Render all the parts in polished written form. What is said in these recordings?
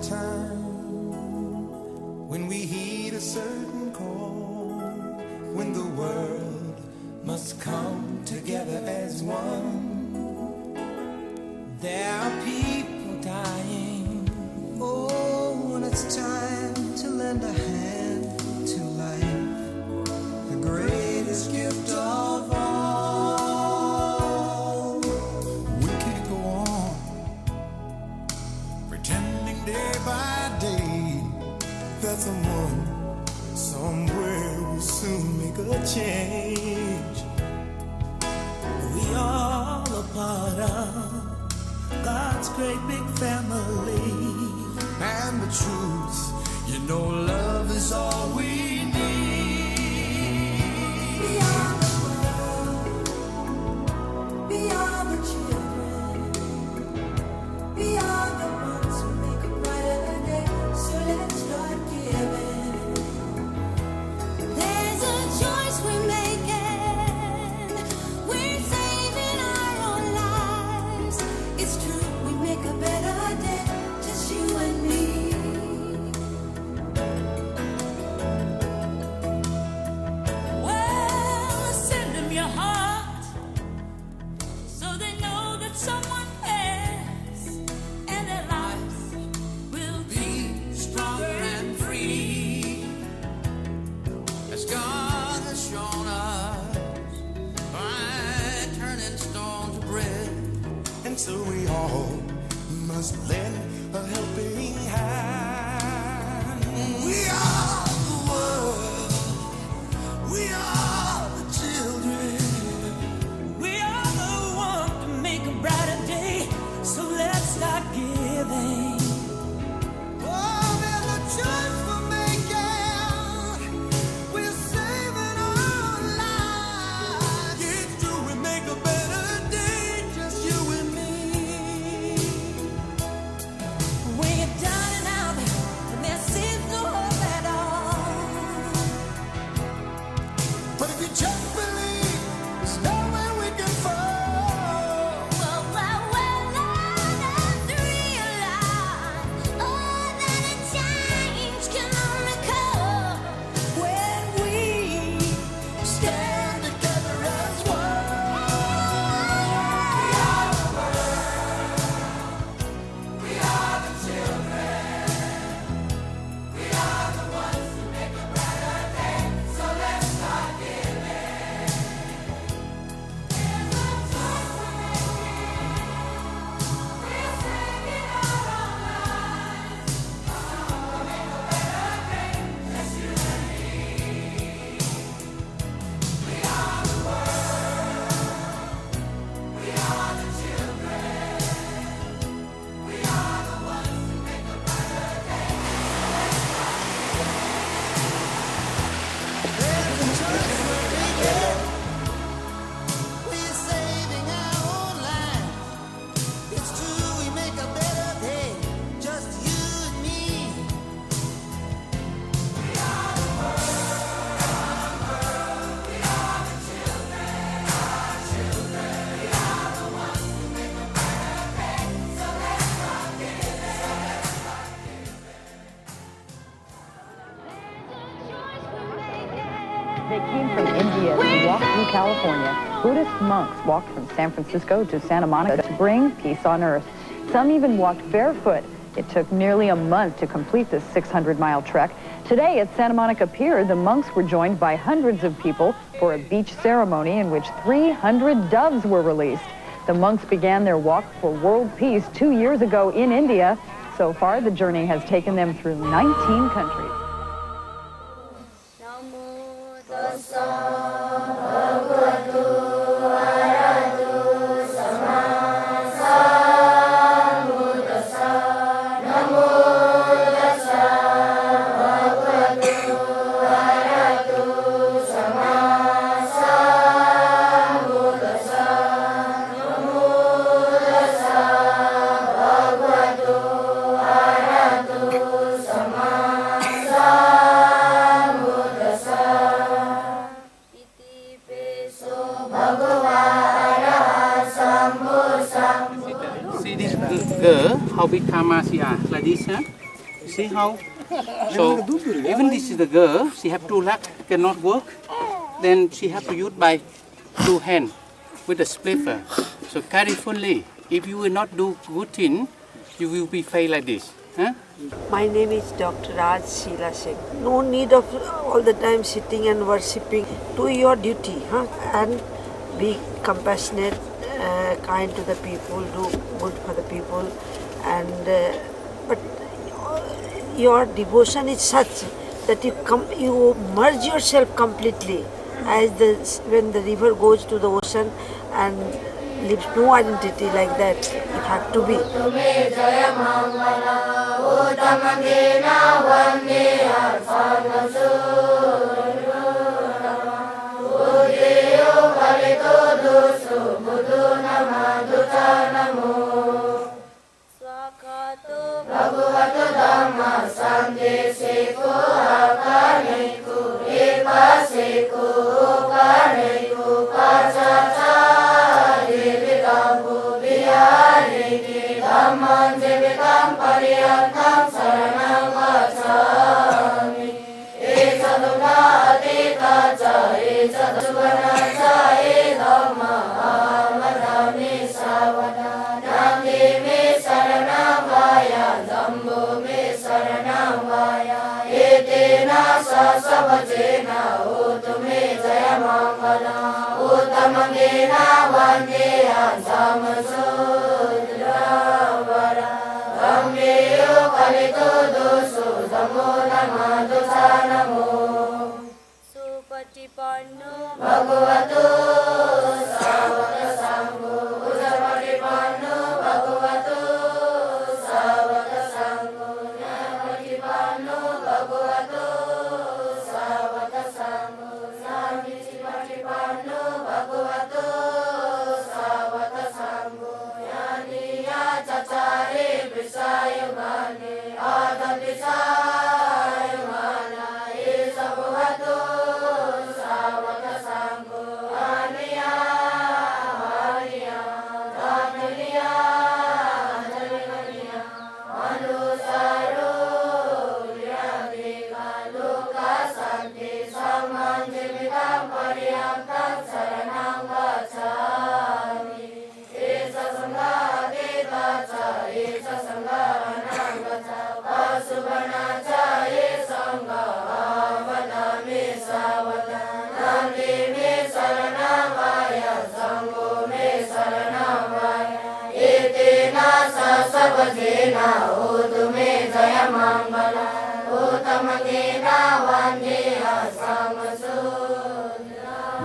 time when we heed a certain call, when the world must come together as one. There are people dying. Oh, when it's time to lend a hand to life, the greatest gift of all. We can't go on pretending day by day that someone somewhere will soon make a change. We all a part of God's great big family. And the truth, you know, love is all we need. We are the world. We are the children. We are the ones who make a brighter day. So let's start giving. There's a choice we're making. We're saving our own lives. It's true, we make a better day. Just you and me. Well, send them your heart so they know that someone cares, and their lives will be stronger and free, as God has shown us by turning stone to bread. And so we all must lend a helping hand. We are the world. We are the children. We are the one to make a brighter day. So let's start giving. Oh, there's a choice we're making. We're saving our lives. It's true, we make a better day. Just you and me. When you're down and out, and there seems no hope at all. But if you just believe, there's nowhere we can fall. Well, let's realize, oh, that a change can only come when we stand together as one. We are the world. We are the children. We are the ones who make a brighter day. So let's start giving. There's a choice we're making. We're saving our own lives. So we'll make a better day. Just you and me. We are the world. We are the children. We are the ones who make a brighter day. There's a choice we're making. We're saving our own lives. It's true, we make a better day. Just you and me. We are the world. We are the children. Our children. We are the ones who make a brighter day. So let's start giving. They came from India to walk through California. Buddhist monks walked from San Francisco to Santa Monica to bring peace on earth. Some even walked barefoot. It took nearly a month to complete this 600-mile trek. Today at Santa Monica Pier, the monks were joined by hundreds of people for a beach ceremony in which 300 doves were released. The monks began their walk for world peace 2 years ago in India. So far, the journey has taken them through 19 countries. Namo tassa bhagavato arahato sama sambuddhassa. Namo tassa bhagavato arahato sama sambuddhassa. Namo tassa bhagavato arahato sama sambuddhassa. Iti peso bhagava arahat sambo sambuddhassa. See this girl, how big Kamasi are, like this, huh? See how? So even this is the girl, she have 2 legs, cannot work. Then she have to use by 2 hands with a splitter. So carefully, if you will not do good thing, you will be fail like this. Huh? My name is Dr. Raj Sheila Singh. No need of all the time sitting and worshipping. Do your duty, and be compassionate, kind to the people, do good for the people, and but your devotion is such that you merge yourself completely, as when the river goes to the ocean and leaves no identity like that. You have to be.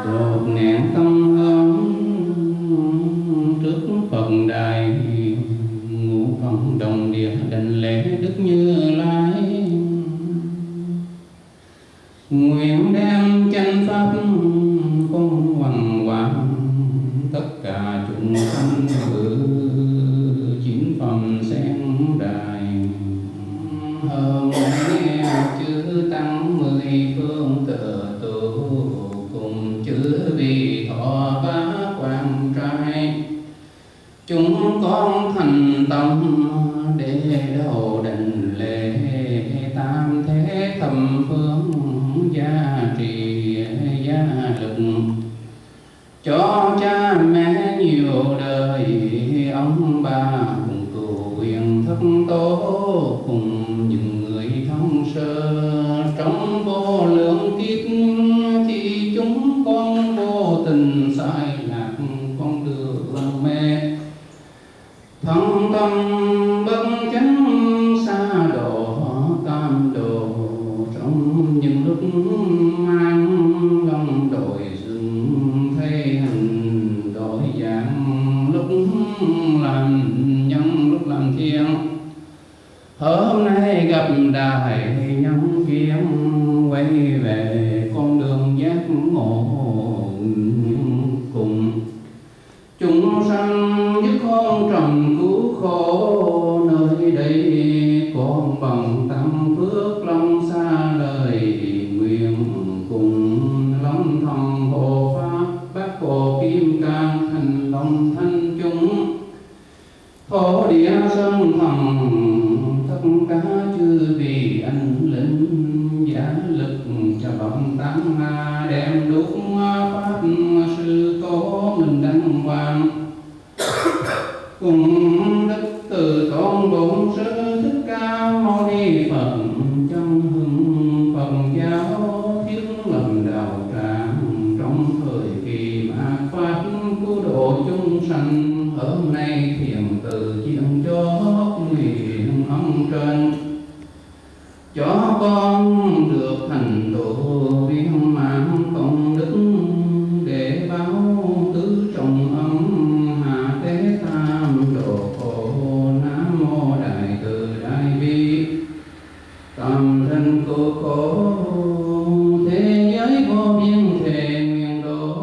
Đột nén tâm hướng trước Phật đài, ngũ phẩm đồng địa đảnh lễ Đức Như Lai. Nguyện đem chánh pháp công hoằng hoàng, tất cả chúng sanh hữu chín phẩm sen đài. Hôm nghe chư tăng 10 phương tự tu, cùng chư vị thọ bá quan trai. Chúng con thành tâm để đầu đảnh lễ tam thế thầm phương, gia trì gia lực cho cha mẹ nhiều đời, ông bà cùng cửu hiền thất tố, cùng những người thông sơ trong vô lượng kiếp, khi chúng con vô tình sai lạc con đường mê, thân tâm bất chánh xa độ tam độ, trong những lúc mang lâm đổi rừng thay hình đổi dạng, lúc làm nhân lúc làm thiên. Hôm nay gặp đại nhân kiến, quay về con đường giác ngộ cùng. Chúng sanh giúp con trầm cứu khổ, nơi đây con bằng tâm phước long xa lời nguyện, cùng long thầm hộ pháp bát bộ kim cang thành long thanh chúng. Phổ địa sơn thần tất cả chư cùng đức từ tôn bổn sư thích ca mâu ni Phật, chân hưng Phật giáo thiết lập đạo tràng trong thời kỳ mạt pháp cứu độ chúng sanh. Hôm nay thiền từ chiên cho nguyện ông trên, cho con được thành tựu viên mãn công đức, để báo tứ trọng ân hạ thế tam độ khổ. Nam mô đại từ đại bi tâm thân cứu khổ, thế giới vô biên thề nguyện độ.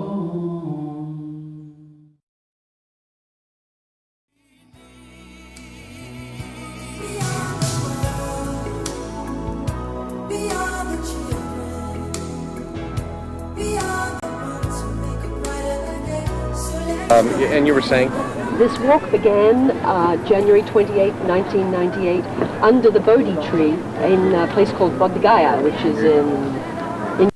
And you were saying? This walk began January 28, 1998, under the Bodhi tree in a place called Bodh Gaya, which is in India,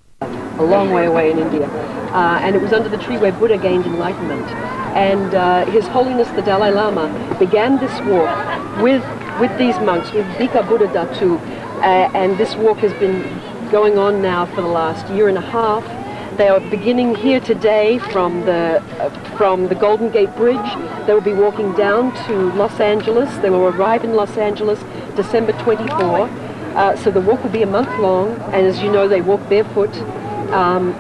a long way away in India. And it was under the tree where Buddha gained enlightenment. And His Holiness the Dalai Lama began this walk with these monks, with Bhikha Buddha Datu, and this walk has been going on now for the last year and a half. They are beginning here today from the Golden Gate Bridge. They will be walking down to Los Angeles. They will arrive in Los Angeles December 24. So the walk will be a month long, and as you know, they walk barefoot.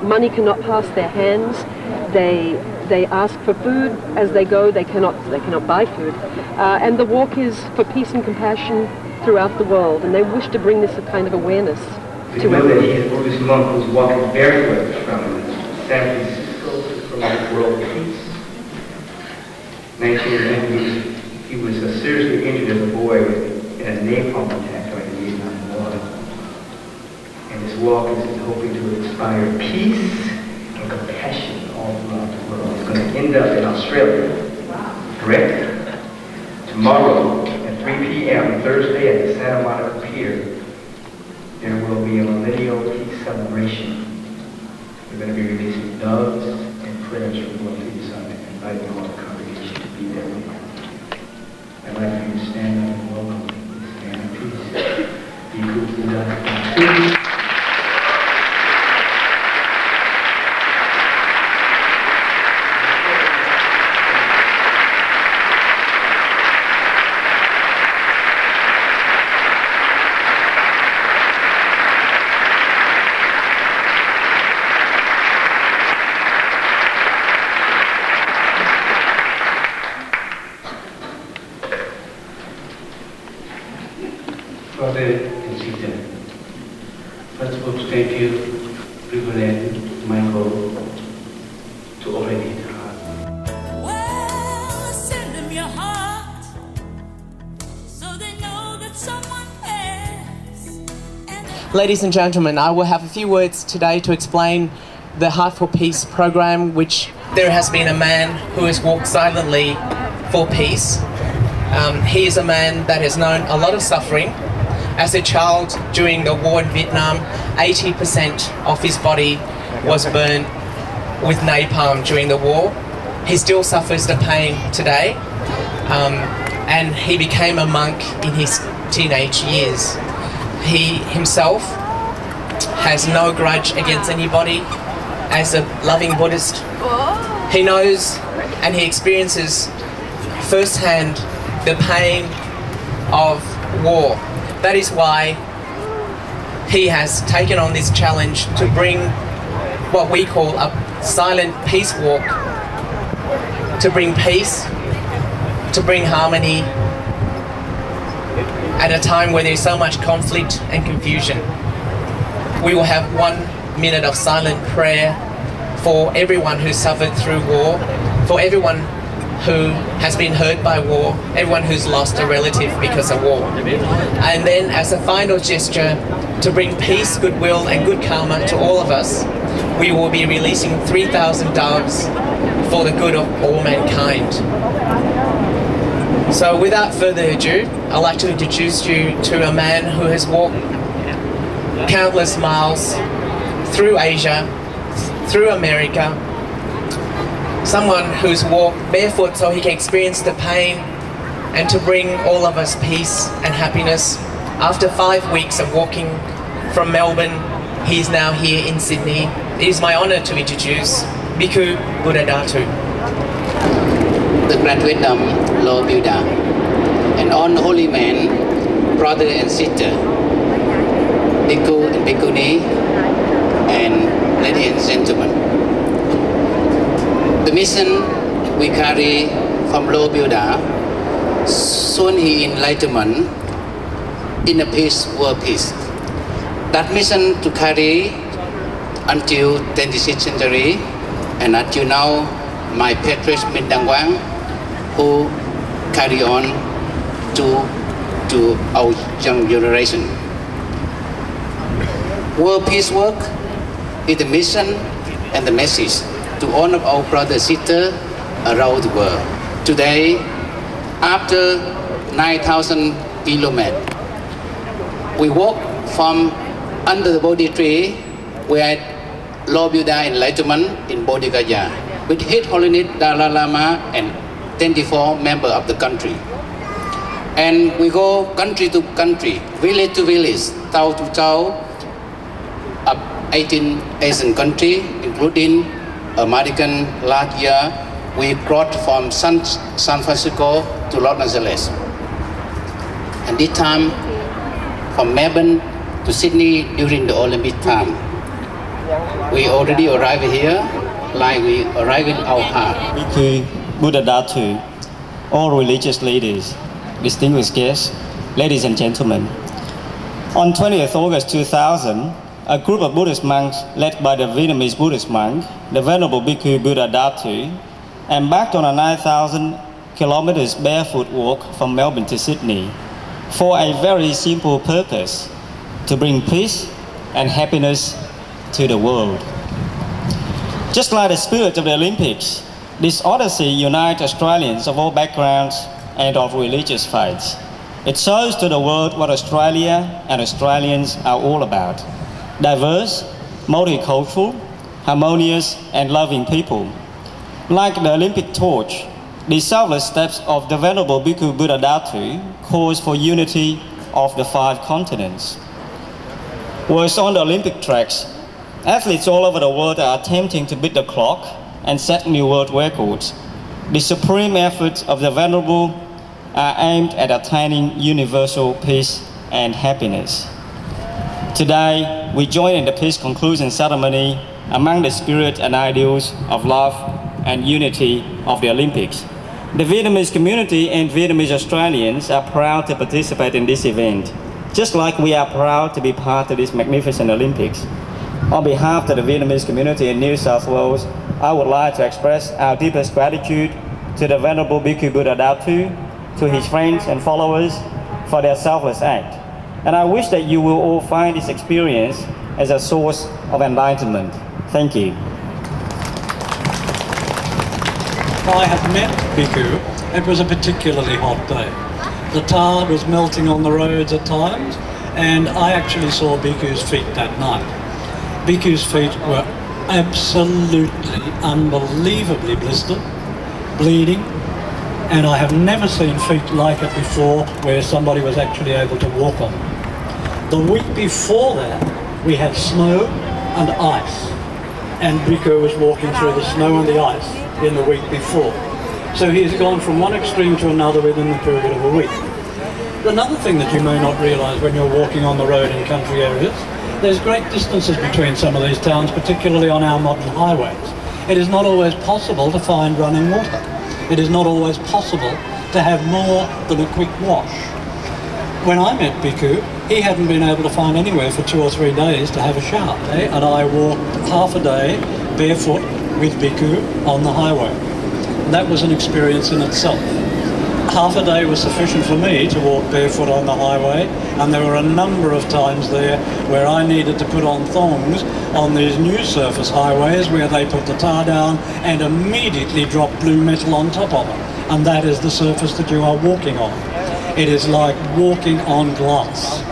Money cannot pass their hands. They ask for food as they go. They cannot buy food. And the walk is for peace and compassion throughout the world, and they wish to bring this kind of awareness. We know that he is Buddhist monk who's walking barefoot from San Francisco to promote world peace. 1990, he was seriously injured as a boy in a napalm attack during the Vietnam War. And his walk is hoping to inspire peace and compassion all throughout the world. He's going to end up in Australia, correct? Tomorrow at 3 p.m. Thursday at the Santa Monica Pier, there will be a millennial peace celebration. We're going to be releasing doves and prayers for world peace. I'm inviting all the congregation to be there with you. I'd like for you to stand up and welcome this man of peace. Bhikkhu Buddha. Father Consider, first of all, thank you, Reverend Michael, to open his heart. Well, send them your heart so they know that someone cares. Ladies and gentlemen, I will have a few words today to explain the Heart for Peace program, which there has been a man who has walked silently for peace. He is a man that has known a lot of suffering. As a child during the war in Vietnam, 80% of his body was burned with napalm during the war. He still suffers the pain today, and he became a monk in his teenage years. He himself has no grudge against anybody. As a loving Buddhist, he knows and he experiences firsthand the pain of war. That is why he has taken on this challenge to bring what we call a silent peace walk, to bring peace, to bring harmony at a time where there's so much conflict and confusion. We will have 1 minute of silent prayer for everyone who suffered through war, for everyone who has been hurt by war, everyone who's lost a relative because of war. And then as a final gesture to bring peace, goodwill and good karma to all of us, we will be releasing 3,000 doves for the good of all mankind. So without further ado, I'd like to introduce you to a man who has walked countless miles through Asia, through America, someone who's walked barefoot so he can experience the pain and to bring all of us peace and happiness. After 5 weeks of walking from Melbourne, he is now here in Sydney. It is my honour to introduce Bhikkhu Buddhadhatu. The Grand Wisdom Lord Buddha, and all holy men, brother and sister, Bhikkhu and Bhikkhuni, and ladies and gentlemen. The mission we carry from Lord Buddha, soon he enlightenment in a peace, world peace. That mission to carry until 26th century, and until now, my patriarch Mindang Wang, who carry on to our young generation. World peace work is the mission and the message to all of our brothers and sisters around the world. Today, after 9,000 kilometers, we walk from under the Bodhi tree where Lord Buddha enlightenment in Bodhi Gaya with His Holiness Dalai Lama and 24 members of the country. And we go country to country, village to village, town to town of 18 Asian countries, including American. Last year, we brought from San Francisco to Los Angeles. And this time, from Melbourne to Sydney during the Olympic time. We already arrived here, like we arrived in our heart. Bhikkhu Buddhadhatu, all religious leaders, distinguished guests, ladies and gentlemen. On 20th August 2000, a group of Buddhist monks led by the Vietnamese Buddhist monk, the Venerable Bhikkhu Buddhadhatu, embarked on a 9,000 kilometers barefoot walk from Melbourne to Sydney for a very simple purpose, to bring peace and happiness to the world. Just like the spirit of the Olympics, this odyssey unites Australians of all backgrounds and of religious faiths. It shows to the world what Australia and Australians are all about: diverse, multicultural, harmonious and loving people. Like the Olympic torch, the selfless steps of the Venerable Bhikkhu Buddhadhatu calls for unity of the 5 continents. Whereas on the Olympic tracks, athletes all over the world are attempting to beat the clock and set new world records. The supreme efforts of the Venerable are aimed at attaining universal peace and happiness. Today, we join in the peace conclusion ceremony among the spirit and ideals of love and unity of the Olympics. The Vietnamese community and Vietnamese Australians are proud to participate in this event, just like we are proud to be part of this magnificent Olympics. On behalf of the Vietnamese community in New South Wales, I would like to express our deepest gratitude to the Venerable Bhikkhu Buddhadhatu, to his friends and followers for their selfless act. And I wish that you will all find this experience as a source of enlightenment. Thank you. I had met Bhikkhu. It was a particularly hot day. The tar was melting on the roads at times, and I actually saw Bhikkhu's feet that night. Bhikkhu's feet were absolutely, unbelievably blistered, bleeding, and I have never seen feet like it before where somebody was actually able to walk on them. The week before that, we had snow and ice, and Bhikkhu was walking through the snow and the ice in the week before. So he's gone from one extreme to another within the period of a week. Another thing that you may not realise when you're walking on the road in country areas, there's great distances between some of these towns, particularly on our modern highways. It is not always possible to find running water. It is not always possible to have more than a quick wash. When I met Bhikkhu, he hadn't been able to find anywhere for 2 or 3 days to have a shower. And I walked half a day barefoot with Bhikkhu on the highway. That was an experience in itself. Half a day was sufficient for me to walk barefoot on the highway, and there were a number of times there where I needed to put on thongs on these new surface highways where they put the tar down and immediately drop blue metal on top of it. And that is the surface that you are walking on. It is like walking on glass.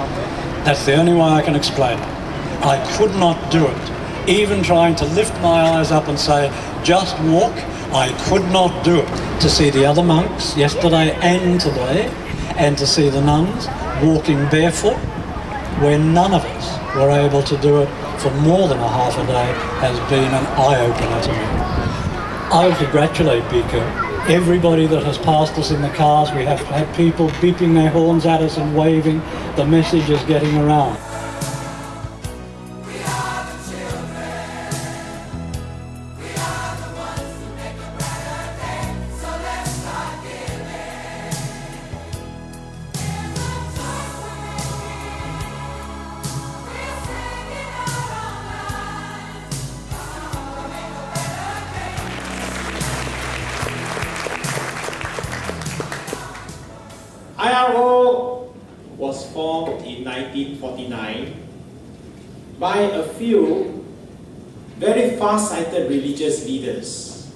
That's the only way I can explain it. I could not do it. Even trying to lift my eyes up and say, just walk, I could not do it. To see the other monks yesterday and today, and to see the nuns walking barefoot, when none of us were able to do it for more than a half a day, has been an eye-opener to me. I would congratulate Bhikkhu. Everybody that has passed us in the cars, we have had people beeping their horns at us and waving. The message is getting around. IRO was formed in 1949 by a few very far-sighted religious leaders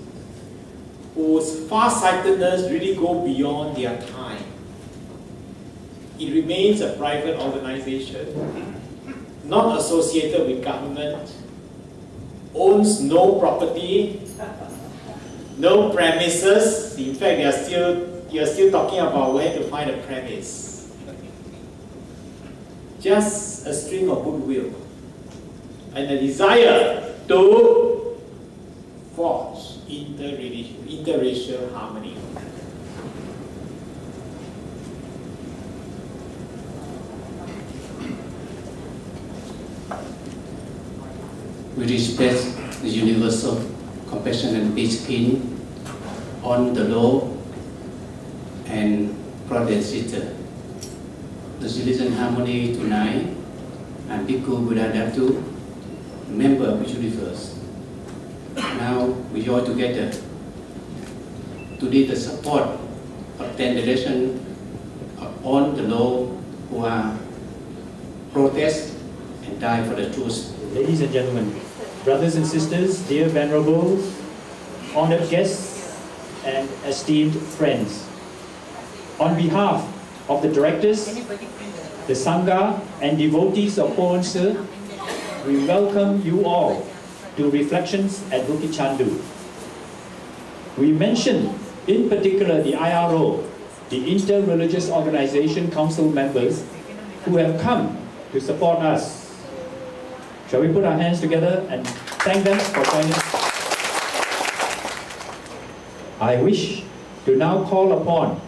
whose far-sightedness really go beyond their time. It remains a private organization, not associated with government, owns no property, no premises. In fact, you're still talking about where to find a premise. Just a string of goodwill and a desire to forge interracial harmony. We respect the universal compassion and peace king on the law and brother and sister. The religion harmony tonight, and Bhikkhu Buddhadatu, member of the universe. Now we all together to need the support of 10 generations on the law who are protest and die for the truth. Ladies and gentlemen, brothers and sisters, dear venerable, honored guests, and esteemed friends. On behalf of the directors, the Sangha, and devotees of Pohon Se, we welcome you all to Reflections at Bukit Chandu. We mention in particular the IRO, the Inter-Religious Organization Council members who have come to support us. Shall we put our hands together and thank them for joining us? I wish to now call upon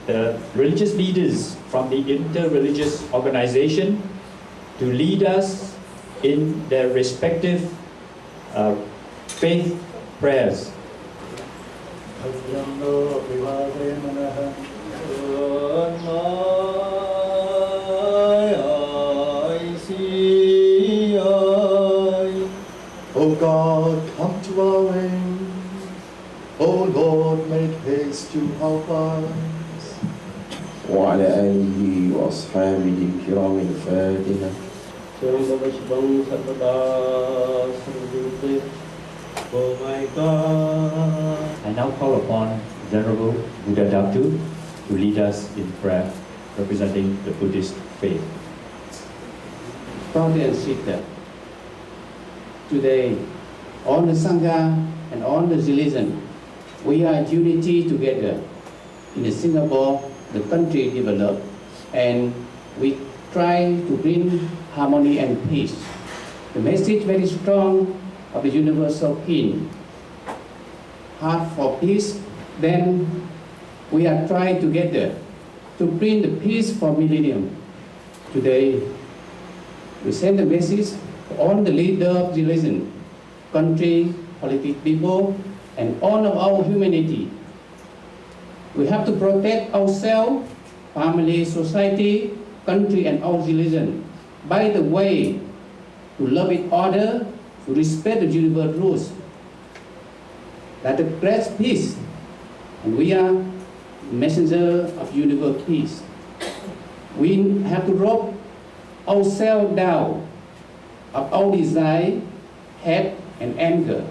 the religious leaders from the inter-religious organization to lead us in their respective faith prayers. O God, come to our aid. O Lord, make haste to help us. وعلى آله وأصحابه الكرام الفاتحة. Oh my God. I now call upon Venerable Buddhadatu to lead us in prayer representing the Buddhist faith. Brother and sister, today, all the Sangha and all the religion, we are in unity together. In Singapore, the country developed, and we try to bring harmony and peace. The message very strong of the universal king, heart for peace. Then we are trying together to bring the peace for millennium. Today, we send a message to all the leaders of religion, country, political people, and all of our humanity. We have to protect ourselves, family, society, country, and our religion by the way to love each other, to respect the universal rules. That the great peace, and we are messenger of universal peace. We have to rob ourselves down of our desire, hate, and anger.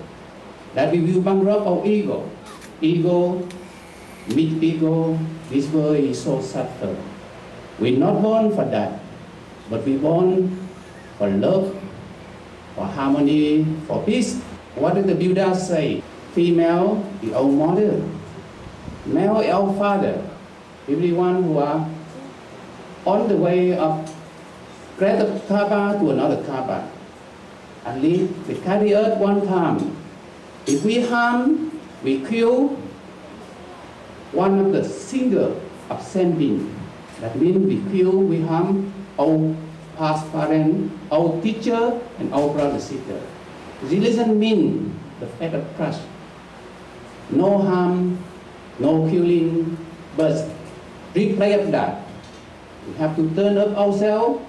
That we will bankrupt our ego. Ego, meet ego, this world is so subtle. We're not born for that, but we're born for love, for harmony, for peace. What did the Buddha say? female is our mother, male is our father. Everyone who are on the way of greater Kaaba to another Kaaba, at least they carry us one time. If we harm, we kill one of the single of sending. That means we kill, we harm our past parent, our teacher, and our brother sister. Religion means the fact of trust. No harm, no killing, but replay of that. We have to turn up ourselves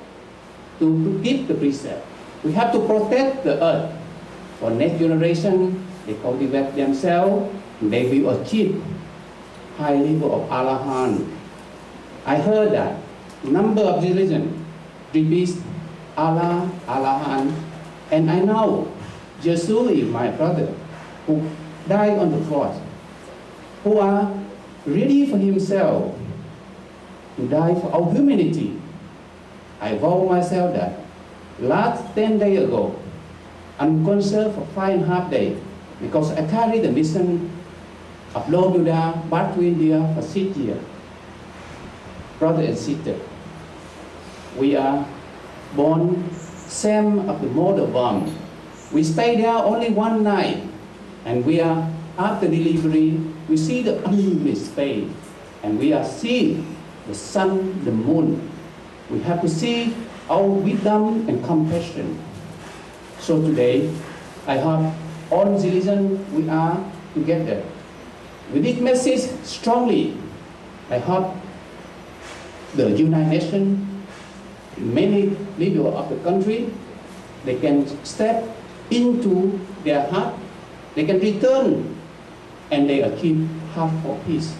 to keep the precept. We have to protect the earth. For next generation, they cultivate themselves, they will achieve high level of Arahant. I heard that number of religion repeats Allah, Arahant, and I know Jesus, my brother, who died on the cross, who are ready for himself to die for our humanity. I vow myself that last 10 days ago, I'm concerned for 5.5 days because I carry the mission of Lord Buddha back to India for 6 years. Brother and sister, we are born same of the mother womb. We stay there only one night, and we are after delivery. We see the unlimited space, and we are seeing the sun, the moon. We have to see our wisdom and compassion. So today, I hope all religions we are together. With this message strongly, I hope the United Nations, many leaders of the country, they can step into their heart, they can return, and they achieve heart for peace.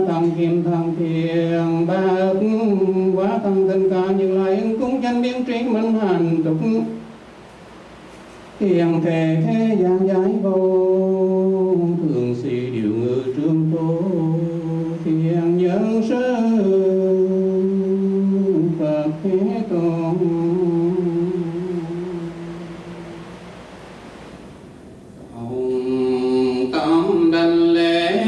Thăng kim thăng thiền ba ức quá thăng thân ca như lai ứng cúng danh biến trí minh hành tục thiền thể thế gian giải vô thường sĩ điều ngự trương tố thiền nhân sơ Phật Thế Tôn. Ông tâm đảnh lễ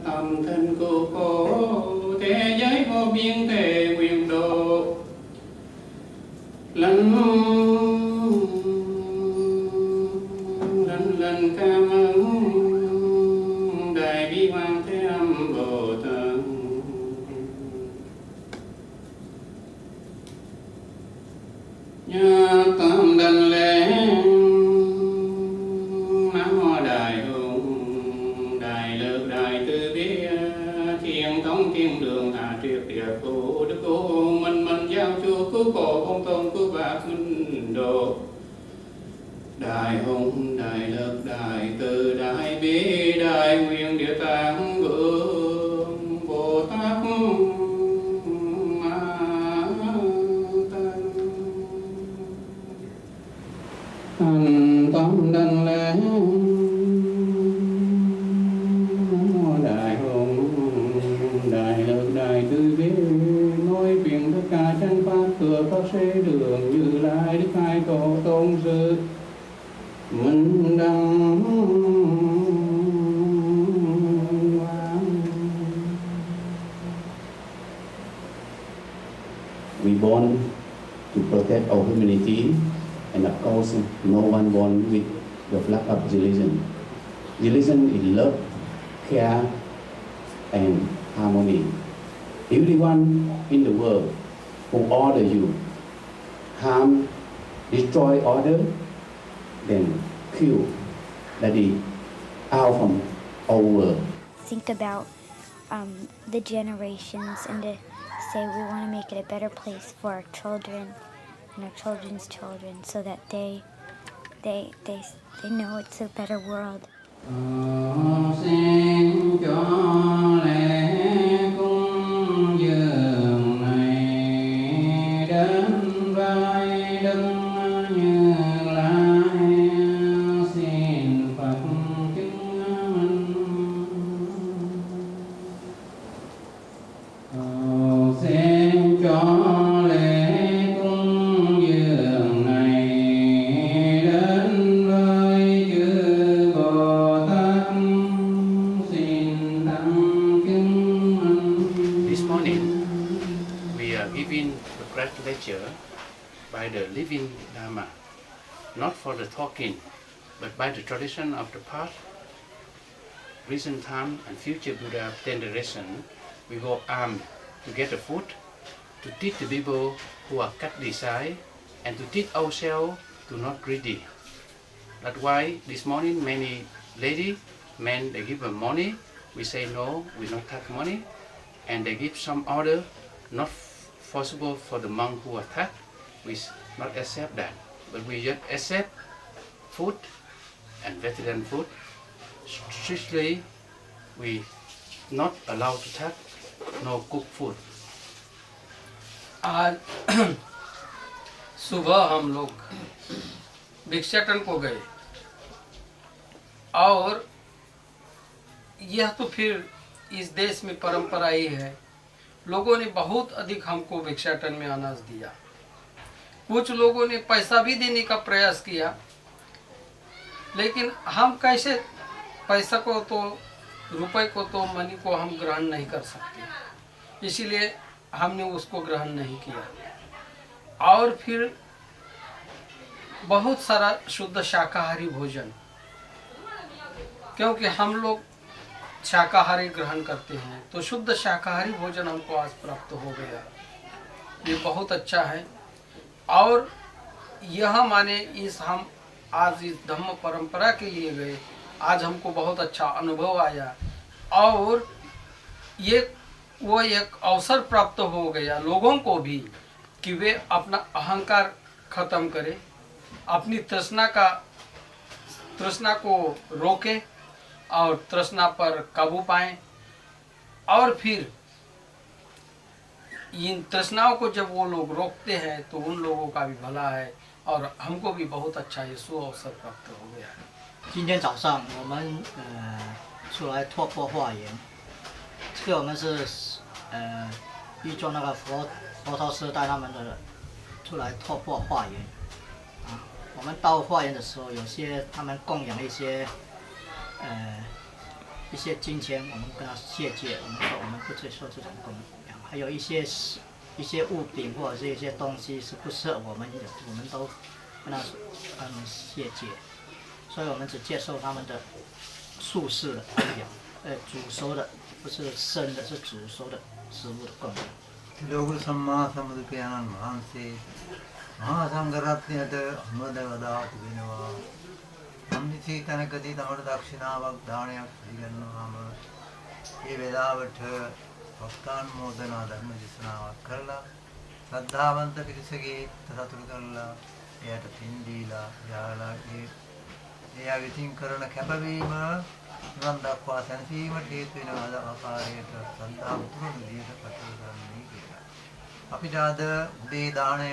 tâm thân cô khổ thế giới vô biên thể nguyện độ lần cảm ơn đại bi hoàng thế âm Bồ Tát. Nhớ tâm đảnh lễ Nam Mô Đại Hùng Đại Lực Đại Từ Bi Thiền Thông Thiên Đường Hạ Triệt Địa Cụ Đức Cụ Minh Giao Chu Cứu Cổ Công Tôn Cứu Bạc Minh Độ Đại Hùng Đại Lực Đại Từ Đại Bi Đại Nguyện Địa Tạng Vương Bồ Tát thành tâm đảnh lễ Đại Hùng Đại Lực Đại Từ Bi nói chuyện tất cả chánh pháp thừa pháp sẽ đường Như Lai Đức Hai Tổ Tôn Sư Minh Đăng We born to protect our humanity, and of course, no one born with the flag of religion. Religion is love, care, and harmony. Everyone in the world who order you, harm, destroy order, then kill, that is out from our world. Think about the generations and to say we want to make it a better place for our children and our children's children so that they know it's a better world. Xin cho lễ cúng dường này đến not for the talking, but by the tradition of the past, recent time, and future Buddha generation, we go armed to get the food, to teach the people who are cut desire, and to teach ourselves to not greedy. That's why this morning many ladies, men, they give them money. We say no, we not take money, and they give some order, not possible for the monk who attack. We not accept that, but we just accept food and vegetarian food. Strictly, we not allowed to take no cooked food. आज सुबह हम लोग भिक्षाटन को गए और यह तो फिर इस देश में परंपरा ही है। लोगों ने बहुत अधिक हमको भिक्षाटन में अनाज दिया। कुछ लोगों ने पैसा भी देने का प्रयास किया, लेकिन हम कैसे पैसा को तो रुपए को तो मनी को हम ग्रहण नहीं कर सकते, इसीलिए हमने उसको ग्रहण नहीं किया। और फिर बहुत सारा शुद्ध शाकाहारी भोजन, क्योंकि हम लोग शाकाहारी ग्रहण करते हैं, तो शुद्ध शाकाहारी भोजन हमको आज प्राप्त हो गया। ये बहुत अच्छा है। और यह माने इस हम आज इस धम्म परंपरा के लिए गए, आज हमको बहुत अच्छा अनुभव आया और ये वो एक अवसर प्राप्त हो गया लोगों को भी कि वे अपना अहंकार खत्म करें, अपनी तृष्णा को रोकें और तृष्णा पर काबू पाएं, और फिर इन तृष्णाओं को जब वो लोग रोकते हैं तो उन लोगों का भी भला है और हमको भी बहुत अच्छा ये सुअवसर प्राप्त हो गया है। 今天早上我们出来拓破化缘，这个我们是依照那个佛陀师带他们的出来拓破化缘啊。我们到化缘的时候，有些他们供养一些金钱，我们跟他谢戒，我们说我们不接受这种供养。还有一些物品或者是一些东西是不适合我们的，我们都跟他们谢戒。所以我们只接受他们的素食的供养，煮熟的，不是生的，是煮熟的食物的供养。 ලෝක සම්මා සම්බුදුකයන්න් වහන්සේ මහා සංඝරත්නයට අනුමෝදවදා තිබෙනවා. සම්නිසී තැනකදී තමට දක්ෂිනාවක් දානයක් පිළිගන්නවාම ඒ වේලාවට භක්තානුමෝදනා ධර්ම දේශනාවක් කරලා ශ්‍රද්ධාවන්ත පිරිසගේ සතුටු කරලා එයාට පින් දීලා යාලා එයා විසින් කරන කැපවීම නිවන් දක්වා සැනසීමට හේතු වෙන ආකාරයට ශ්‍රද්ධාව උතුරන විදිහට කටයුතු කරන්නේ කියලා. අපිට අද උදේ දාණය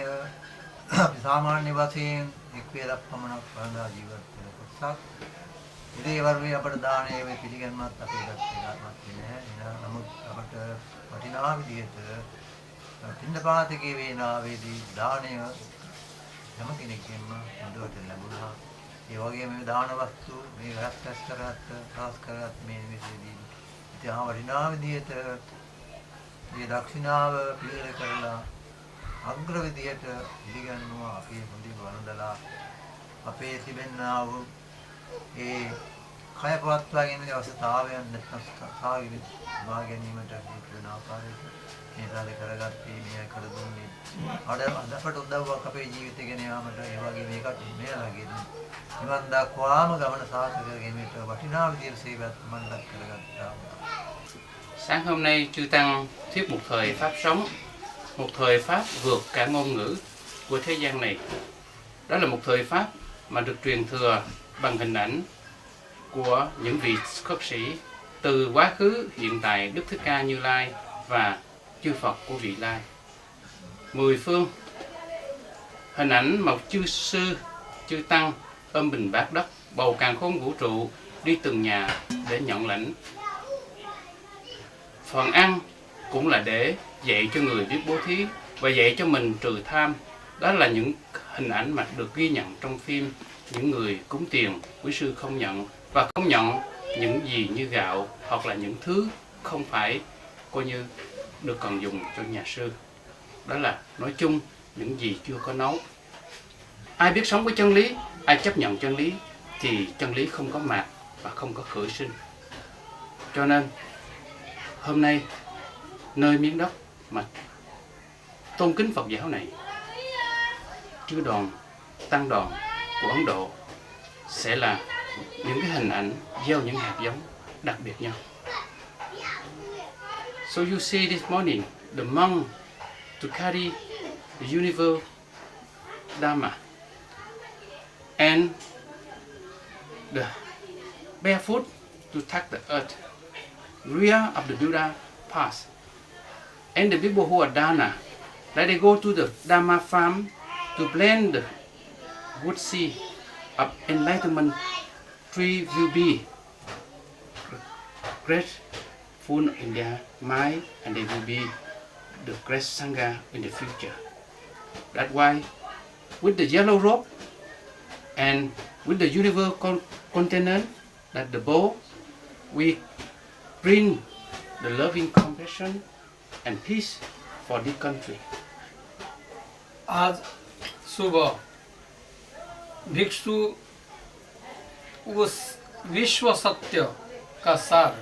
අපි සාමාන්‍ය වශයෙන් එක් වේලක් පමණක් වළඳා ජීවත් වෙන කොටසක්. ඉතින් ඒ වගේ අපට දාණය වේ පිළිගන්නවත් අපේ දක්ෂතාවක් නැහැ. නමුත් අපට වටිනා විදිහට පින්දපාතකේ වේලාවේදී දාණය හැම කෙනෙක්ගෙන්ම හොඳට ලැබුණා. ඒ වගේම මේ දාන වස්තු මේ රැස් කරගත් මේ විදිහේදී ඉතින් වටිනා විදිහට මේ දක්ෂිනාව පිළිවෙල කරලා අග්‍ර විදිහට පිළිගන්නවා. අපි හොඳින් වළඳලා අපේ තිබෙනා වූ ඒ කය පවත්වා ගැනීමේ අවශ්‍යතාවයන් නැත්නම් සාග ගැනීමට හේතු වෙන ආකාරයට මේ සාලේ කරගත්තේ මේ කර දුන්නේ අදපට උදව්වක් අපේ ජීවිතේ ගෙන යාමට ඒ වගේ මේකට මෙයාලගේ නිවන් දක්වාම ගමන සාර්ථක කර ගැනීමට වටිනා විදිහට සේවයක් මණ්ඩක් කරගත්තා. Sáng hôm nay chư tăng thuyết một thời pháp sống, một thời pháp vượt cả ngôn ngữ của thế gian này. Đó là một thời pháp mà được truyền thừa bằng hình ảnh của những vị khất sĩ từ quá khứ, hiện tại, Đức Thích Ca Như Lai và chư Phật của vị Lai. 10 phương, hình ảnh một chư sư, chư tăng ôm bình bát đất, bầu càn khôn vũ trụ, đi từng nhà để nhận lãnh. Phần ăn cũng là để dạy cho người biết bố thí và dạy cho mình trừ tham. Đó là những hình ảnh mà được ghi nhận trong phim. Những người cúng tiền, quý sư không nhận và không nhận những gì như gạo hoặc là những thứ không phải coi như được còn dùng cho nhà sư. Đó là nói chung những gì chưa có nấu. Ai biết sống với chân lý Ai chấp nhận chân lý thì chân lý không có mạt và không có khởi sinh. Cho nên hôm nay nơi miếng đất mà tôn kính Phật giáo này, chư đoàn, tăng đoàn của Ấn Độ sẽ là những cái hình ảnh gieo những hạt giống đặc biệt nhau. So you see this morning the monk to carry the universal Dharma and the barefoot to touch the earth, rear of the Buddha path. And the people who are Dana, that they go to the Dharma farm to plant the good seed of enlightenment. Tree will be grateful in their mind, and they will be the great Sangha in the future. That's why with the yellow robe and with the universal container that the bowl, we bring the loving compassion and peace for the country. आज सुबह भिक्षु उस विश्व सत्य का सार,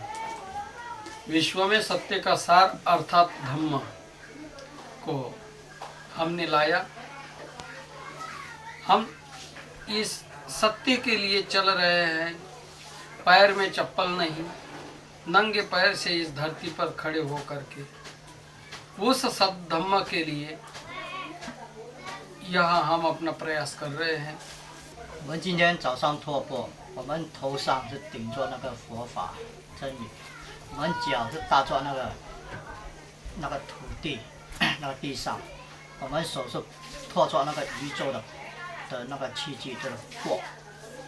विश्व में सत्य का सार अर्थात धम्म को हमने लाया। हम इस सत्य के लिए चल रहे हैं, पैर में चप्पल नहीं, नंगे पैर से इस धरती पर खड़े होकर के उस सत धम्म के लिए यहाँ हम अपना प्रयास कर रहे हैं। 我们今天早上托钵，我们头上是顶着那个佛法真理，我们脚是搭着那个土地，那个地上，我们手是托着那个宇宙的那个器具，这个钵，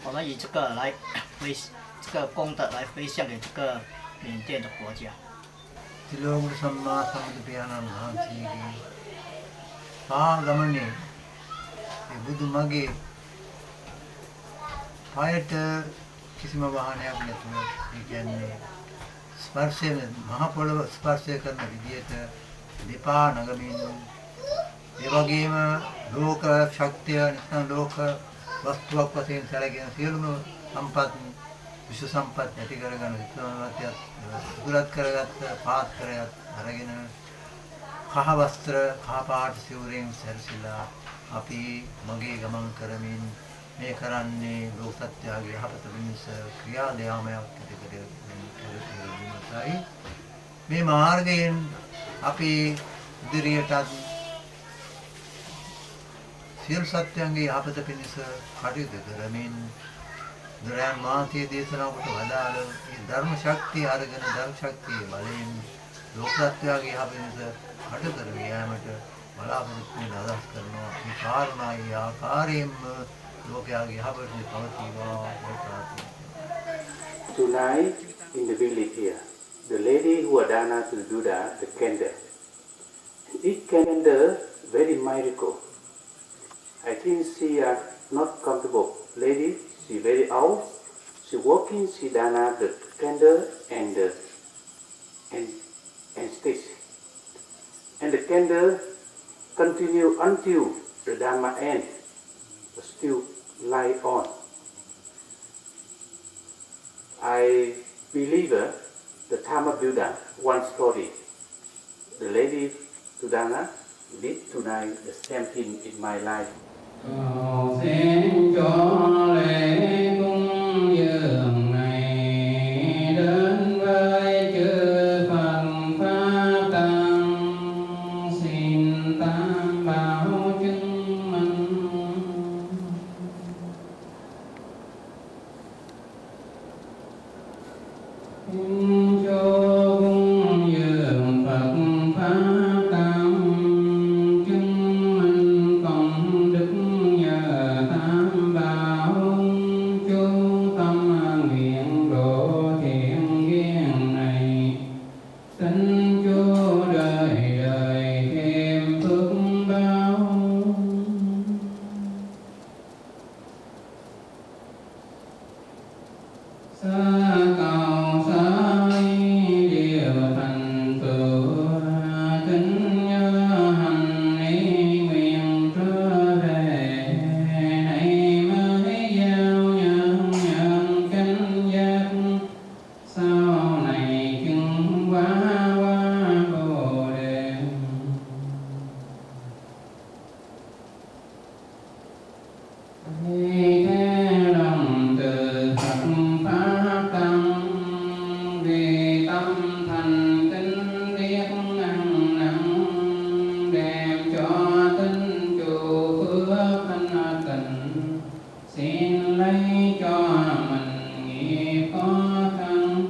我们以这个来这个功德来回向给这个缅甸的国家。 බුදුමගේ පායට කිසිම වාහනයක් නැතුව ඒ කියන්නේ ස්පර්ශයෙන් මහ පොළව ස්පර්ශය කරන විදියට දෙපා නගමින් ඒ වගේම ලෝක ශක්තිය නැත්නම් ලෝක වස්තුවක් වශයෙන් සැලකෙන සියලුම සම්පත් විශ්ව සම්පත් ඇති කරගෙන විශ්වවිද්‍යාලයත් දුරත් කරගත්ත පාත් කරගත් අරගෙන කහ වස්ත්‍ර කහ පාට සිවුරෙන් සැරසිලා අපි මගේ ගමන් කරමින් මේ කරන්නේ ලෝක සත්‍යයේ යහපත වෙනස ක්‍රියාදාමයක් ඇතිකරගන්නයි මේ මාර්ගයෙන් අපි ඉදිරියටත් සියලු සත්‍යයන්ගේ යහපත පිණිස කටයුතු කරමින් දරයන් මාතේ දේශනාවට වදාළ මේ ධර්ම ශක්තිය අරගෙන ධර්ම ශක්තිය බලයෙන් ලෝක සත්‍යයේ යහපත පිණිස කටයුතු කර යාමට බලාපොරොත්තු වෙන අදහස් කරනවා මේ කාරණායි ආකාරයෙන්ම ලෝකයාගේ යහපතේ පවතිවා ප්‍රාර්ථනා. Tonight in the village here, the lady who are dana to the Buddha, the candle. Each candle very miracle. I think she are not comfortable. Lady, she very out. She walking, she dana the candle and sticks. And the candle continue until the Dharma end, but still light on. I believe the time of Buddha, one story. The lady Sudana did tonight the same thing in my life. Xin cho lễ cúng dường này đến với chư Phật Pháp Tăng, xin tam bảo chứng minh. Xin cho cúng dường Phật Pháp Tăng, chứng minh công đức nhờ tam bảo, chú tâm nguyện độ thiện duyên này, xin chú đời đời thêm phước báo. Xa cầu sai điều thành tựu, kính nhớ hành ý nguyện trở về, này mới lấy cho mình nghiệp khó khăn.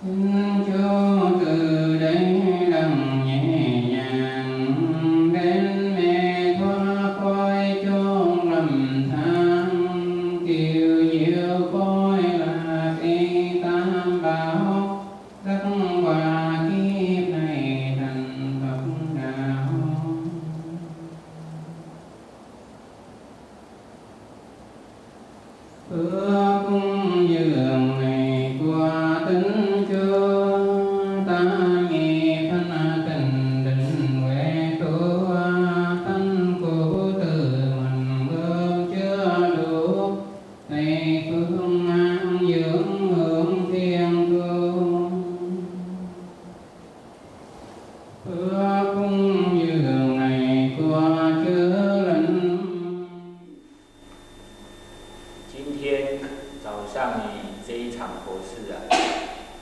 Xin Chúa từ đây đặng nhẹ nhàng đến mẹ thoa coi chốn lầm than, kiều diệu coi là cây tam bảo, đắc quả kiếp này thành Phật đạo. Phước cúng dường này của tính Chúa, ta nghe thanh tình định huệ tu, tánh của từ mình bước chưa đủ, này phương an dưỡng hưởng thiên tu. Phước cúng dường này của chứa lành. 今天早上你这一场佛事啊，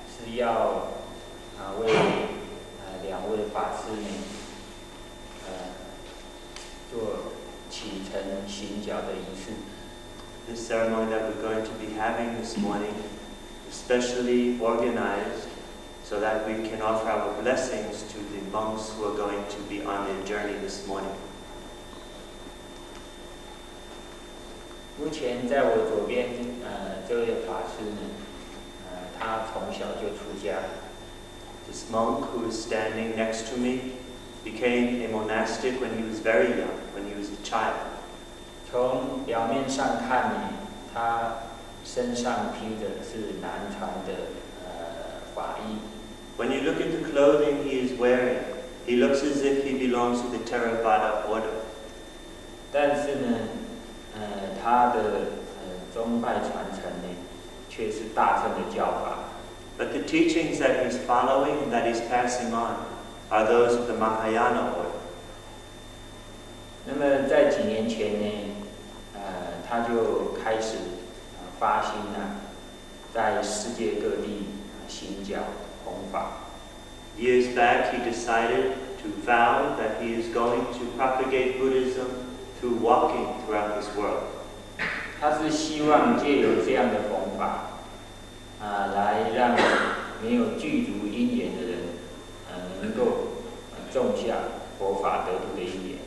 是要为两位法师呢做启程行脚的仪式。 This ceremony that we're going to be having this morning is specially organized so that we can offer our blessings to the monks who are going to be on their journey this morning. 目前在我左边这位法师呢，他从小就出家。 This monk who is standing next to me became a monastic when he was very young, when he was a child. 从表面上看呢，他身上披的是南传的法衣。 When you look at the clothing he is wearing, he looks as if he belongs to the Theravada order. 但是呢，他的宗派传承呢，却是大乘的教法。 But the teachings that he's following and that he's passing on are those of the Mahayana order. 那么在几年前呢，他就开始发心在世界各地行脚弘法。 Years back he decided to vow that he is going to propagate Buddhism through walking throughout this world. 他是希望借由这样的弘法，来让没有具足因缘的人，能够种下佛法得度的因缘。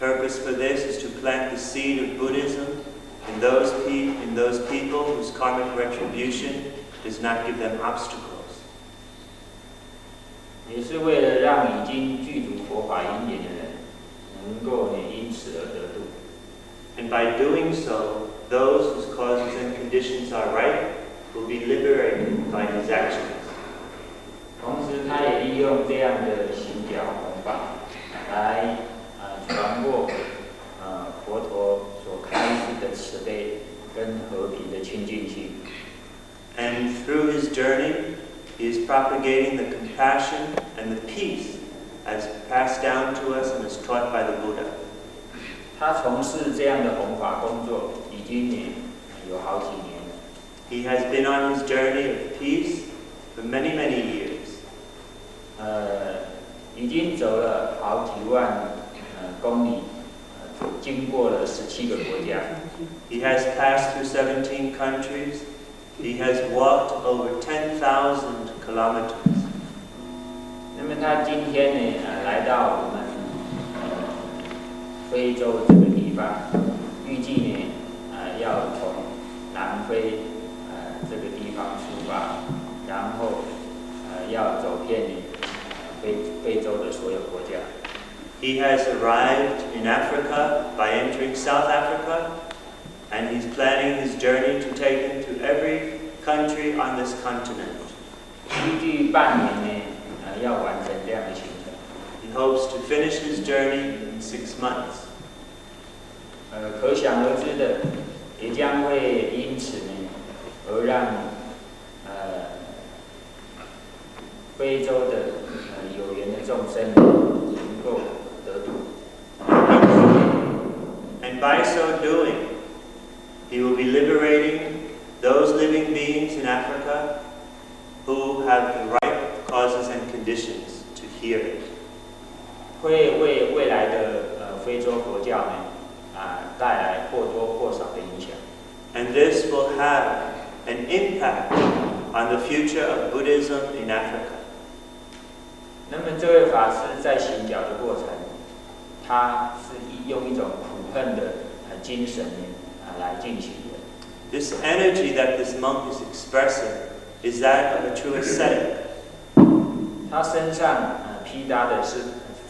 Purpose for this is to plant the seed of Buddhism in those people whose karmic retribution does not give them obstacles. 也是为了让已经具足佛法因缘的人，能够因此而得度。 And by doing so, those whose causes and conditions are right will be liberated by his actions. 同时，他也利用这样的行脚弘法，来传播佛陀所开示的慈悲跟和平的清净心。 And through his journey, he is propagating the compassion and the peace as passed down to us and as taught by the Buddha. 他从事这样的弘法工作已经有好几年了。 He has been on his journey of peace for many, many years. 已经走了好几万公里，经过了17个国家。 He has passed through 17 countries. He has walked over 10,000 kilometers. 那么他今天来到我们非洲这个地方，预计要从南非这个地方出发，然后要走遍非洲的所有国家。 He has arrived in Africa by entering South Africa, and he's planning his journey to take him to every country on this continent. 预计半年要完成这样的行程。 He hopes to finish his journey in 6 months. 可想而知的，也将会因此而让非洲的有缘的众生能够得度。 And by so doing, he will be liberating those living beings in Africa who have the right causes and conditions to hear it. 会为未来的非洲佛教呢带来或多或少的影响。And this will have an impact on the future of Buddhism in Africa. 那么这位法师在行脚的过程，他是用一种苦恨的精神来进行的。This energy that this monk is expressing is that of a true ascetic. 他身上披搭的是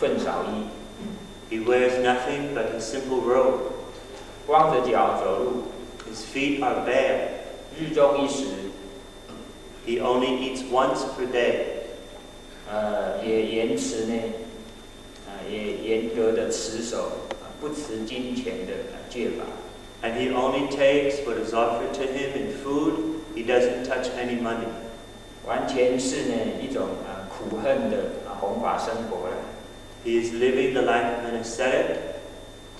粪扫衣。He wears nothing but a simple robe. 光着脚走路。His feet are bare. 日中一食。He only eats once per day. 也严持呢，也严格的持守不持金钱的戒法。And he only takes what is offered to him in food. He doesn't touch any money. 完全是呢一种苦恨的弘法生活了。He is living the life of an ascetic,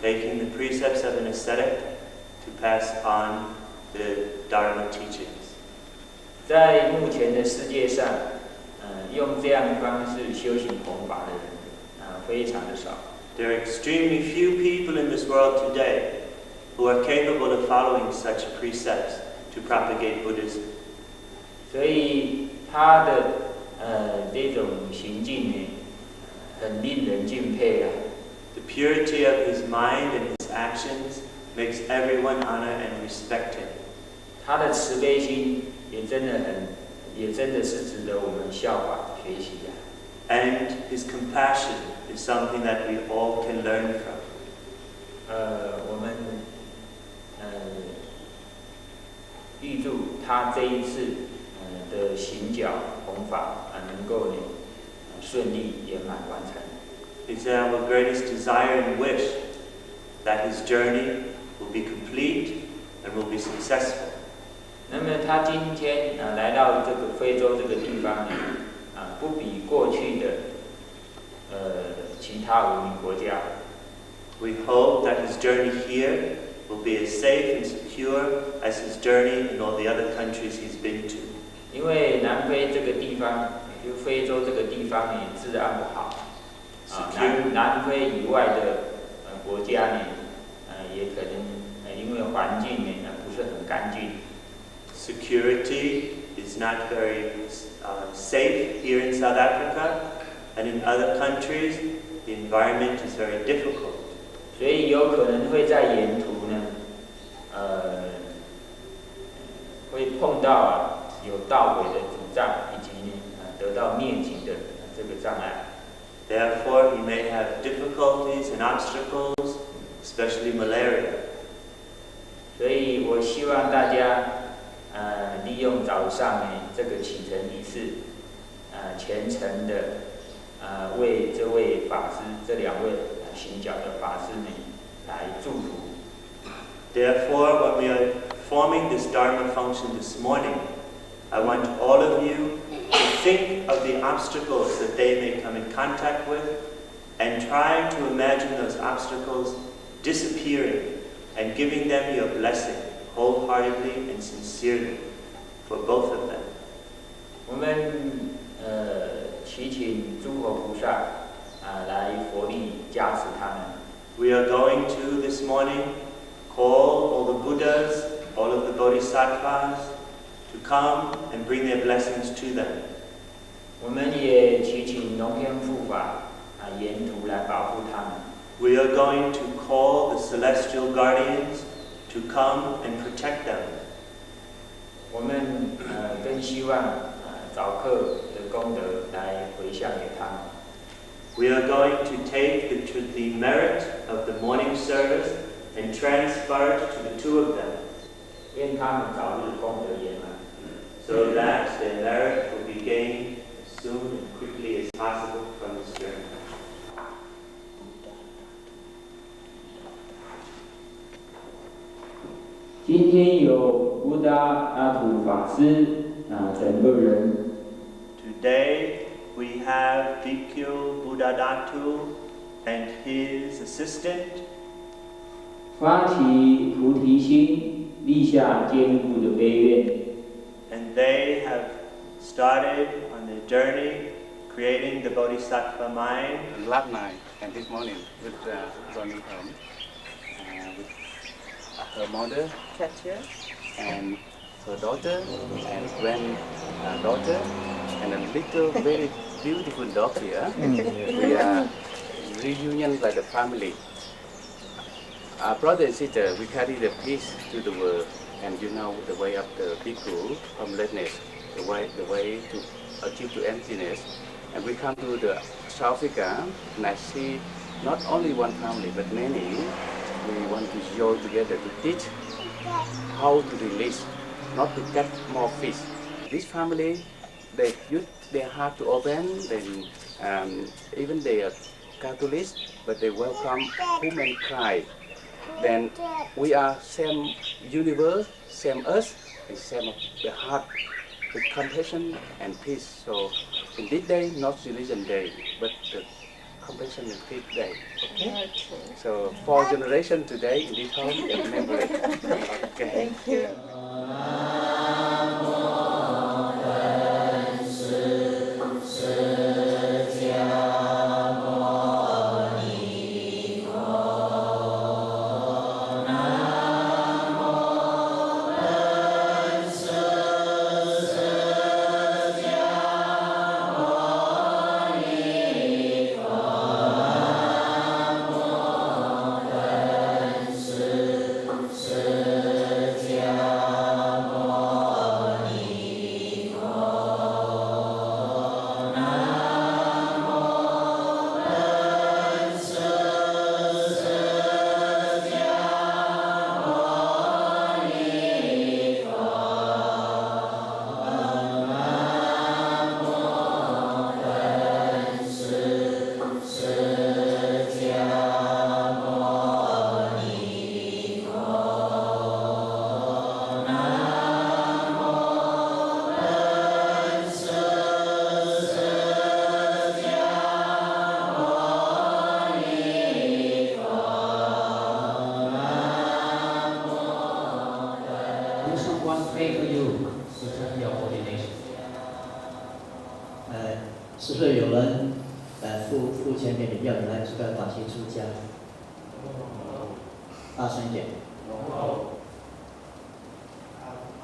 taking the precepts of an ascetic to pass on the Dharma teachings. 在目前的世界上，用这样的方式修行弘法的人，非常的少。There are extremely few people in this world today who are capable of following such precepts to propagate Buddhism. 所以他的这种行径呢，很令人敬佩啊。The purity of his mind and his actions makes everyone honor and respect him. 他的慈悲心也真的是值得我们效法学习啊。And his compassion is something that we all can learn from. 我们预祝他这一次的行脚弘法能够顺利圆满完成。It's our greatest desire and wish that his journey will be complete and will be successful. 那么他今天来到这个非洲这个地方呢，不比过去的其他文明国家。We hope that his journey here will be as safe and secure as his journey in all the other countries he's been to. 因为南非这个地方，就非洲这个地方呢，治安不好。南非以外的国家呢，也可能因为环境呢不是很干净。Security is not very safe here in South Africa, and in other countries, the environment is very difficult. 所以有可能会在沿途呢，会碰到有盗轨的阻障，以及得到疟疾的这个障碍。Therefore, he may have difficulties and obstacles, especially malaria. 所以我希望大家利用早上呢这个启程仪式，虔诚的为这位法师、这两位行脚的法师呢来祝福。Therefore, when we are performing this Dharma function this morning, I want all of you to think of the obstacles that they may come in contact with and try to imagine those obstacles disappearing and giving them your blessing wholeheartedly and sincerely for both of them. 我们祈请诸佛菩萨来佛力加持他们。We are going to this morning call all the Buddhas, all of the Bodhisattvas to come and bring their blessings to them. 我们也祈请龙天护法沿途来保护他们。We are going to call the celestial guardians to come and protect them. 我们更希望早课的功德来回向给他们。We are going to take the merit of the morning service and transfer it to the two of them. 愿他们早日功德圆满。So that their merit will be gained as soon and quickly as possible from this journey. 今天有布达阿土法师整个人。Today we have Bhikkhu Buddhadatu and his assistant. 发起菩提心，立下坚固的悲愿。And they have started on their journey, creating the Bodhisattva mind. Last night, And this morning, with running home, with her mother, Katia, and her daughter, and granddaughter, and a little very beautiful dog here. We are reunion like a family. Our brother and sister, we carry the peace to the world, and you know the way of the bhikkhu, homelessness, the way to achieve to emptiness. And we come to the South Africa, and I see not only one family, but many. We want to join together to teach how to release, not to get more fish. This family, they use their heart to open, even they are Catholics, but they welcome humankind. Then we are same universe, same earth, and same of the heart, with compassion and peace. So in this day, not religion day, but the compassion and peace day. Okay? So 4 generations today in this home, they remember it. Okay. Thank you.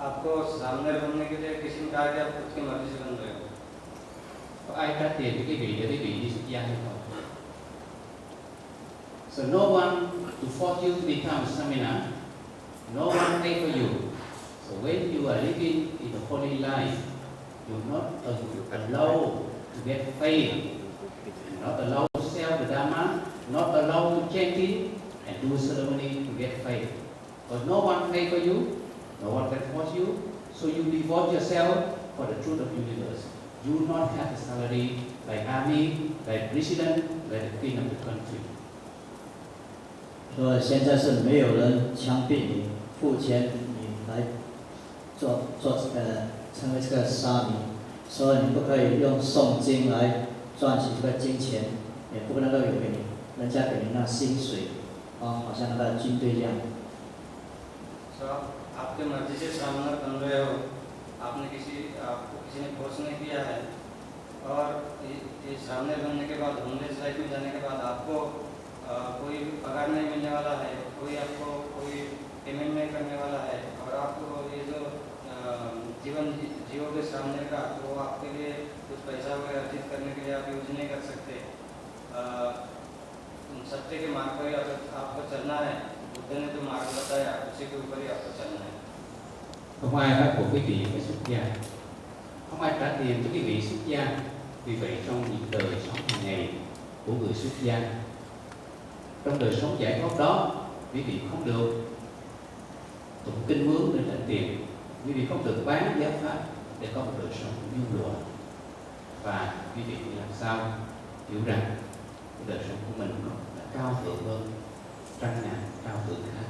आपको सामने बनने के लिए किसी ने कहा कि आप खुद की मर्जी से बन रहे हो? Có ai trả tiền cho quý vị để quý vị đi xuất gia hay không? So no one to force you to become a seminar. No one pay for you. So when you are living in the holy life, you're not allowed to get fame, not allowed to sell the Dharma, not allowed to chanting and do ceremony to get fame. But no one pay for you, no one can force you, so you devote yourself for the truth of the universe. You do not have a salary like army, like president, like the king of the country. 说现在是没有人枪毙你，付钱你来成为这个沙弥，所以你不可以用诵经来赚取这个金钱，也不能够有给你人家给你那薪水，好像那个军队一样。आपके मर्जी से सामने बन रहे हो, आपको किसी ने force नहीं किया है, और ये सामने बनने के बाद होमलेस लाइफ में जाने के बाद आपको कोई पगार नहीं मिलने वाला है, कोई आपको कोई पेमेंट नहीं करने वाला है, और आपको ये जो जीवन जियोगे सामने का, वो आपके लिए कुछ पैसा वगैरह अर्जित करने के लिए आप यूज नहीं कर सकते। सत्य के मार्ग पर आपको चलना है, बुद्ध ने जो मार्ग बताया उसी के ऊपर ही आपको चलना है। Không ai bắt buộc quý vị phải xuất gia, không ai trả tiền cho quý vị xuất gia. Vì vậy trong những đời sống hàng ngày của người xuất gia, trong đời sống giải thoát đó, quý vị không được tụng kinh mướn để lãnh tiền, quý vị không được bán giáo pháp để có một đời sống nhu lụa. Và quý vị làm sao hiểu rằng đời sống của mình nó là cao thượng hơn trăm ngàn cao thượng khác.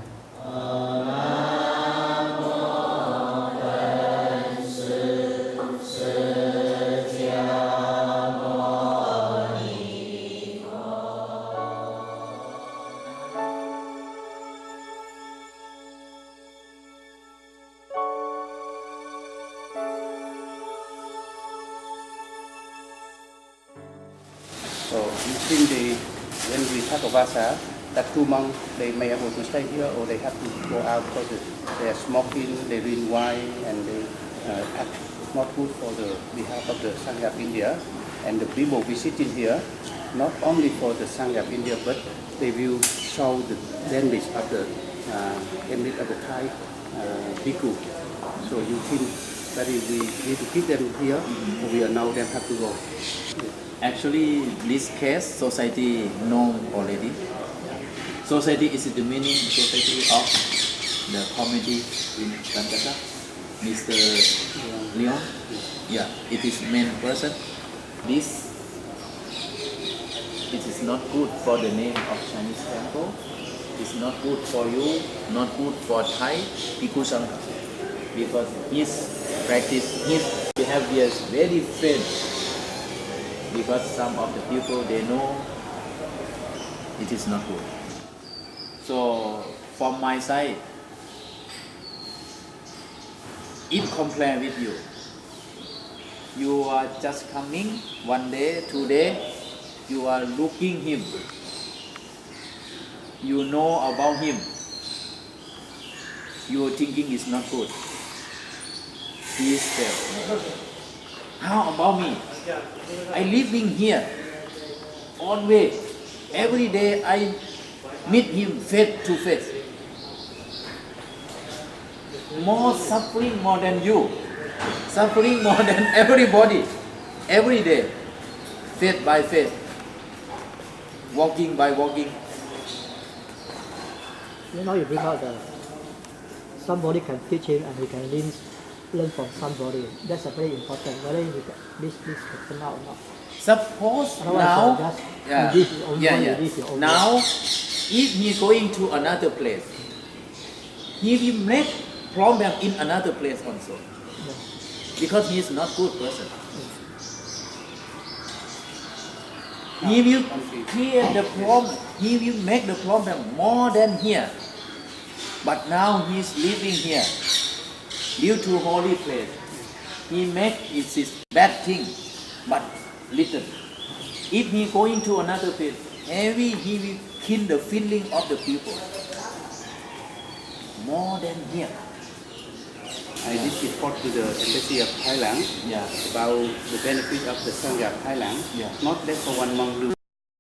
So using the when we Thakavasa, that 2 monks, they may able to stay here or they have to go out because they are smoking, they drink wine, and they act not good for the behalf of the Sangha of India. And the people visiting here, not only for the Sangha of India, but they will show the language of the image of the Thai bhikkhu. So you think that we need to keep them here, or we allow them have to go? Actually, this case, society know already. Society is the meaning society of the community in Calcutta. Mr. Leon, yeah, it is main person. This, it is not good for the name of Chinese temple. It's not good for you, not good for Thai Bhikkhu Sangha, because his practice, his behavior is very faint. Because some of the people, they know it is not good. So from my side, if compare with you, you are just coming 1 day, 2 days, you are looking him, you know about him, your thinking is not good. He is there. How about me? I living here, always, every day I meet him face to face. More suffering more than you, suffering more than everybody, every day, face by face, walking by walking. You know, you bring out somebody can teach him and he can learn from somebody. That's a very important. Whether this can turn out or not. Suppose otherwise now, now, if he going to another place, he will make problem in another place also, because he is not good person. He will create the problem. He will make the problem more than here. But now he is living here, due to holy place. He make it his bad thing, but little. If he going to another place, heavy, he will kill the feeling of the people more than here. I did report to the Embassy of Thailand about the benefit of the Sangha of Thailand. Not that for 1 month.